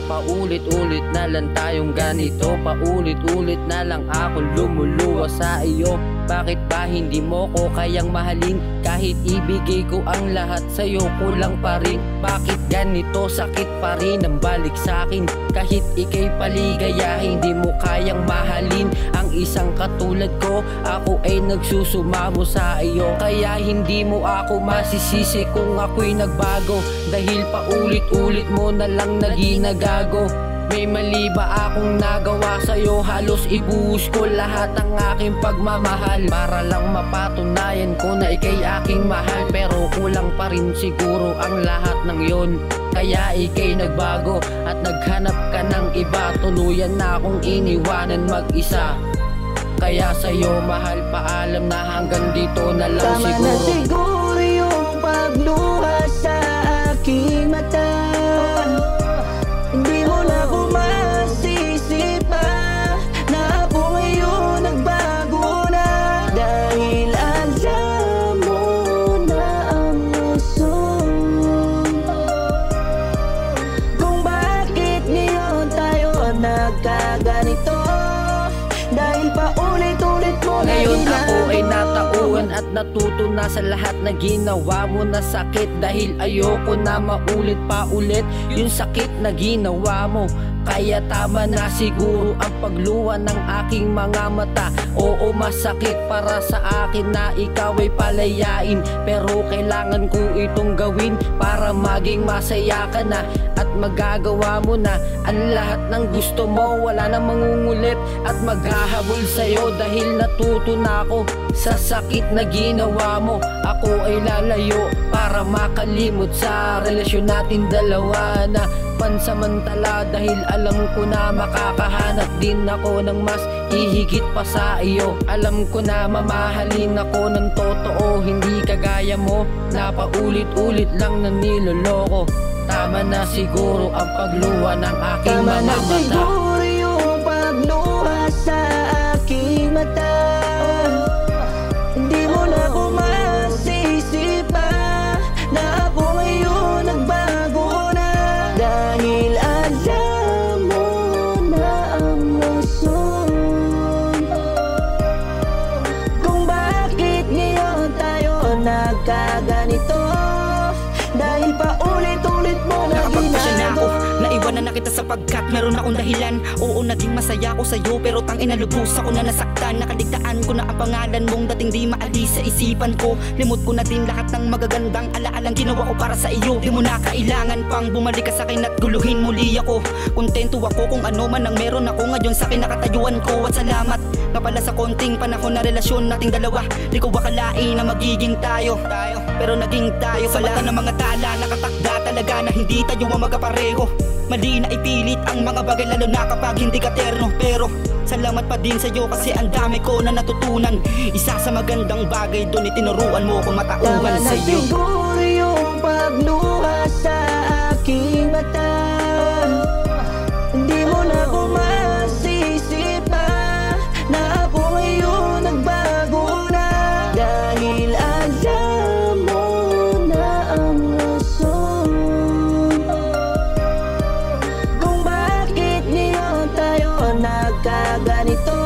paulit-ulit na lang tayong ganito. Paulit-ulit na lang ako lumuluwa sa iyo. Bakit ba hindi mo ko kayang mahalin? Kahit ibigay ko ang lahat sa'yo, kulang pa rin. Bakit ganito? Sakit pa rin ang balik sa'kin. Kahit ika'y paligayahin, hindi mo kayang mahalin ang isang katulad ko. Ako ay nagsusumamo sa iyo, kaya hindi mo ako masisisi kung ako'y nagbago. Dahil paulit-ulit mo na lang na ginagago. May mali ba akong nagawa sa'yo? Halos ibuhos ko lahat ang aking pagmamahal para lang mapatunayan ko na ika'y aking mahal. Pero kulang pa rin siguro ang lahat ng yon. Kaya ika'y nagbago at naghanap ka ng iba. Tuluyan na akong iniwanan mag-isa. Kaya sa'yo mahal, paalam na hanggang dito na lang siguro. Tama na siguro yung pagluha sa aking mata. Hindi mo na ako masisi pa na ako ngayon nagbago na. Dahil alam mo na ang rason kung bakit ngayon tayo nagkaganito. Dahil paulit-ulit mo na ngayon ginagawa. ako ay natauhan at natuto na sa lahat na ginawa mo na sakit. Dahil ayoko na maulit pa ulit yung sakit na ginawa mo. Kaya tama na siguro ang pagluha ng aking mga mata. Oo, masakit para sa akin na ikaw ay palayain. Pero kailangan ko itong gawin para maging masaya ka na. At magagawa mo na ang lahat ng gusto mo. Wala na mangungulit at maghahabol sa'yo. Dahil natuto na ako sa sakit na ginawa mo. Ako ay lalayo para makalimot sa relasyon natin dalawa na pansamantala. Dahil alam ko na makakahanap din ako ng mas hihigit pa sa iyo. Alam ko na mamahalin ako ng totoo, hindi kagaya mo na paulit-ulit lang na niloloko. Tama na siguro ang pagluha ng aking Tama mga na mata. siguro yung pagluha sa aking mata. Hindi mo na ako masisi pa na ako ngayon nagbago na. Dahil alam mo na ang rason kung bakit ngayon tayo nagkaganito. Dahil paulit-ulit mo na nakapagpasya na ako, ginagawa. naiwanan na kita sapagkat meron akong dahilan. Oo, naging masaya ako sa'yo, pero tangina lubos ako na nasaktan. Nakaligtaan ko na ang pangalan mong dating di maalis sa isipan ko. Limot ko na din lahat ng magagandang alaalang ginawa ko para sa iyo. Di mo na kailangan pang bumalik ka sa'kin at guluhin muli ako. Kontento ako kung ano man ang meron ako ngayon sa kinakatayuan ko. At salamat nga pala sa konting panahon na relasyon nating dalawa. Di ko akalain na magiging tayo, pero naging tayo. Sa mata ng mga tala, nakatakda talaga na hindi tayo ang magkapareho. Mali na ipilit ang mga bagay lalo na kapag hindi ka terno. Pero salamat pa din sa'yo kasi ang dami ko na natutunan. Isa sa magandang bagay doon itinuruan mo kung matauhan Tama na sa'yo. siguro yung pagluha sa aking mata. Hindi mo na ako masisi pa na ako ngayon nagbago na. Dahil alam mo na ang rason kung bakit ngayon tayo nagkaganito.